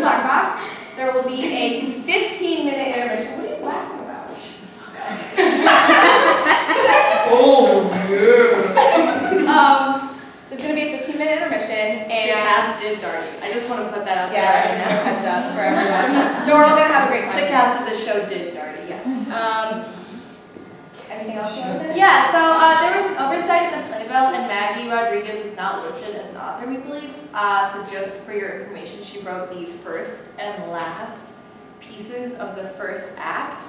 black box. There will be a 15-minute intermission. What are you laughing about? Oh, yeah. There's going to be a 15-minute intermission, and cast did Darty. I just want to put that out there. Yeah, that's a heads up for everyone. So we're all going to have a great time. The cast of the show did Darty, yes. Anything else you want to say? Yeah, so there was an oversight in the playbill, and Maggie Rodriguez is not listed as an author, we believe. So just for your information, she wrote the first and last pieces of the first act.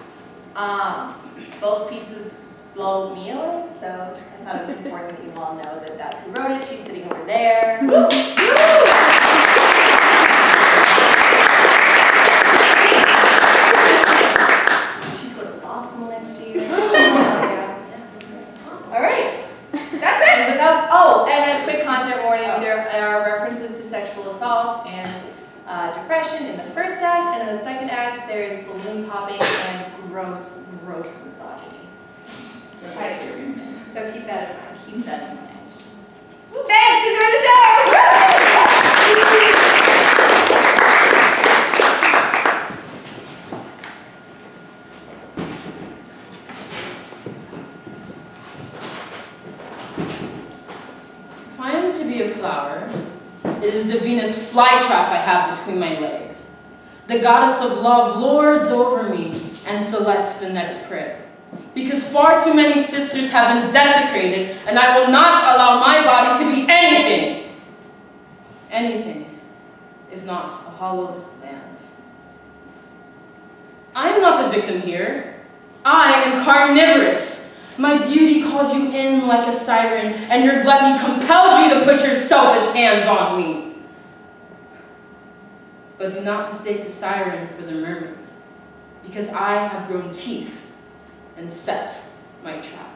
Both pieces blow me away, so I thought it was important that you all know that that's who wrote it. She's sitting over there. She's going to law school next year. All right. That's it. And a quick content warning, there are references to sexual assault and depression in the first act, and in the second act there is balloon popping and gross misogyny. So keep that in mind. Keep that in mind. Thanks! Enjoy the show! If I am to be a flower, it is the Venus flytrap I have between my legs. The goddess of love lords over me and selects the next prey. Because far too many sisters have been desecrated, and I will not allow my body to be anything. Anything, if not a hollowed land. I am not the victim here. I am carnivorous. My beauty called you in like a siren, and your gluttony compelled you to put your selfish hands on me. But do not mistake the siren for the mermaid, because I have grown teeth and set my trap.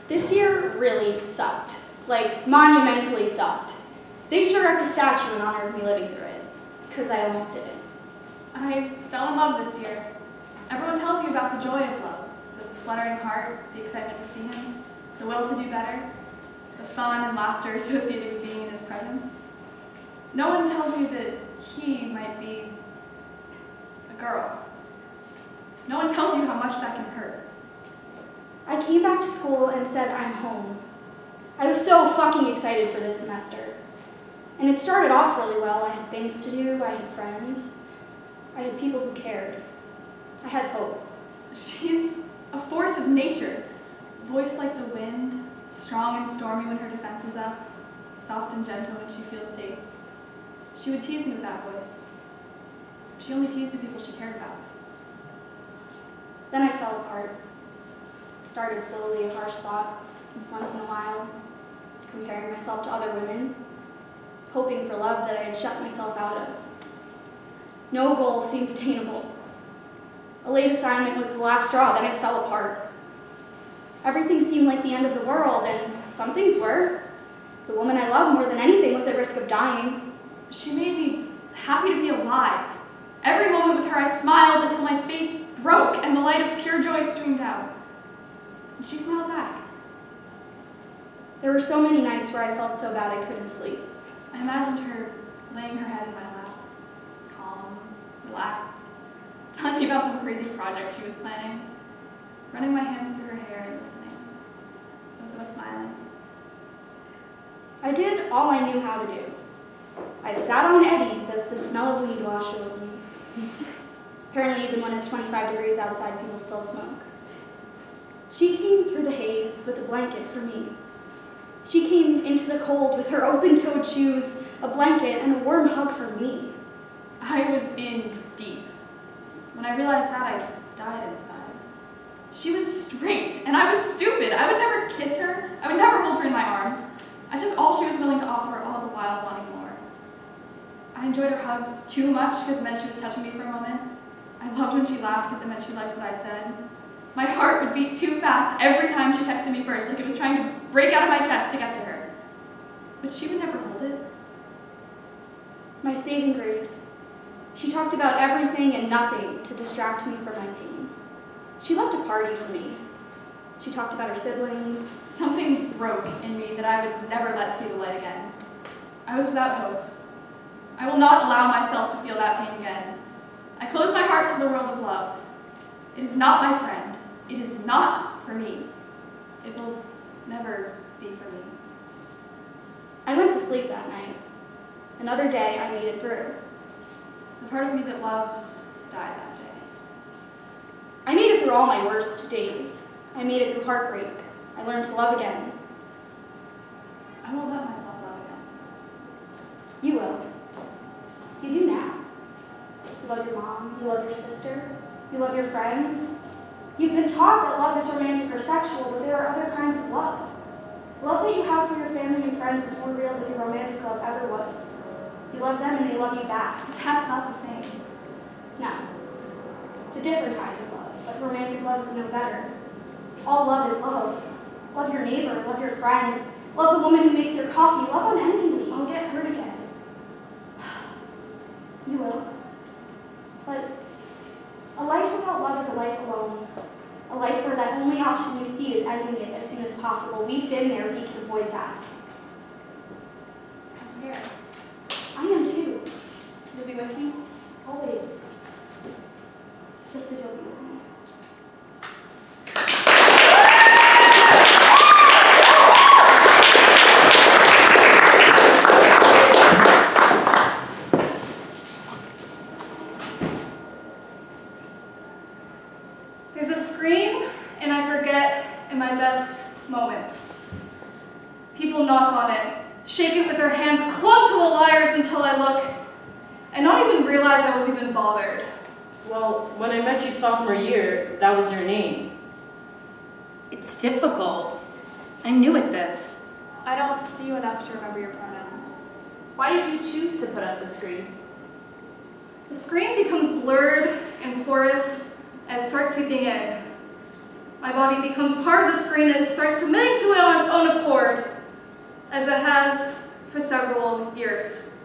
This year really sucked. Like, monumentally sucked. They should erect a statue in honor of me living through it, because I almost didn't. I fell in love this year. Everyone tells you about the joy of love, the fluttering heart, the excitement to see him, the will to do better, the fun and laughter associated with being in his presence. No one tells you that he might be a girl. No one tells you how much that can hurt. I came back to school and said I'm home. I was so fucking excited for this semester. And it started off really well. I had things to do, I had friends, I had people who cared. I had hope. She's a force of nature, voice like the wind, strong and stormy when her defense is up, soft and gentle when she feels safe. She would tease me with that voice. She only teased the people she cared about. Then I fell apart. It started slowly, a harsh thought, once in a while, comparing myself to other women, hoping for love that I had shut myself out of. No goal seemed attainable. A late assignment was the last straw, then I fell apart. Everything seemed like the end of the world, and some things were. The woman I loved more than anything was at risk of dying. She made me happy to be alive. Every moment with her I smiled until my face broke and the light of pure joy streamed out. And she smiled back. There were so many nights where I felt so bad I couldn't sleep. I imagined her laying her head in my lap, calm, relaxed, telling me about some crazy project she was planning, running my hands through her hair and listening, both of us smiling. I did all I knew how to do. I sat on eddies as the smell of weed washed over me. Apparently, even when it's 25 degrees outside, people still smoke. She came through the haze with a blanket for me. She came into the cold with her open-toed shoes, a blanket, and a warm hug for me. I was in deep. When I realized that, I died inside. She was straight, and I was stupid. I would never kiss her. I would never hold her in my arms. I took all she was willing to offer, all the while wanting more. I enjoyed her hugs too much because it meant she was touching me for a moment. I loved when she laughed because it meant she liked what I said. My heart would beat too fast every time she texted me first, like it was trying to break out of my chest to get to her. But she would never hold it. My saving grace. She talked about everything and nothing to distract me from my pain. She left a party for me. She talked about her siblings. Something broke in me that I would never let see the light again. I was without hope. I will not allow myself to feel that pain again. I close my heart to the world of love. It is not my friend. It is not for me. It will never be for me. I went to sleep that night. Another day, I made it through. The part of me that loves died that day. I made it through all my worst days. I made it through heartbreak. I learned to love again. I won't let myself love again. You will. You do now. You love your mom. You love your sister. You love your friends. You've been taught that love is romantic or sexual, but there are other kinds of love. Love that you have for your family and friends is more real than your romantic love ever was. You love them and they love you back. But that's not the same. No. It's a different kind of love, but romantic love is no better. All love is love. Love your neighbor, love your friend, love the woman who makes your coffee, love unendingly. I'll get hurt again. You will. But a life without love is a life alone. A life where that only option you see is ending it as soon as possible. We've been there, we can avoid that. I'm scared. I am too. You'll be with me? Always. Just as you'll be with me. There's a screen, and I forget in my best moments. People knock on it, shake it with their hands, clung to the wires until I look, and not even realize I was even bothered. Well, when I met you sophomore year, that was your name. It's difficult. I'm new at this. I don't see you enough to remember your pronouns. Why did you choose to put up the screen? The screen becomes blurred and porous as it starts seeping in. My body becomes part of the screen and starts submitting to it on its own accord, as it has for several years.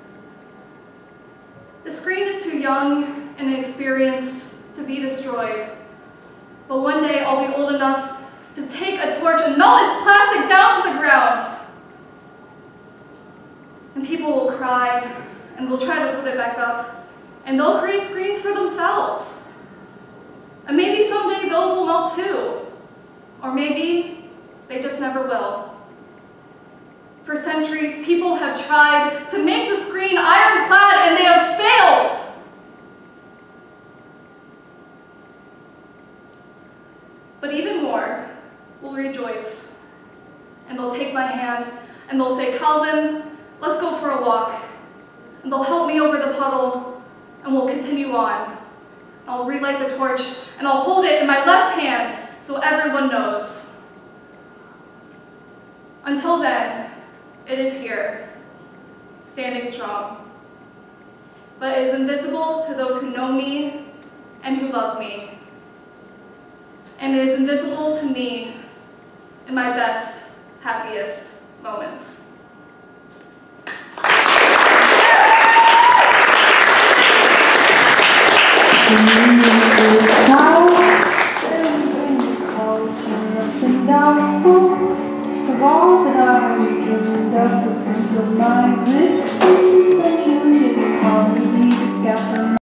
The screen is too young and inexperienced to be destroyed, but one day I'll be old enough to take a torch and melt its plastic down to the ground. And people will cry and will try to put it back up, and they'll create screens for themselves. And maybe someday those will melt too. Or maybe they just never will. For centuries, people have tried to make the screen ironclad and they have failed. But even more will rejoice. And they'll take my hand and they'll say, "Calvin, let's go for a walk." And they'll help me over the puddle and we'll continue on. I'll relight the torch, and I'll hold it in my left hand so everyone knows. Until then, it is here, standing strong. But it is invisible to those who know me and who love me. And it is invisible to me in my best, happiest moments. Bye.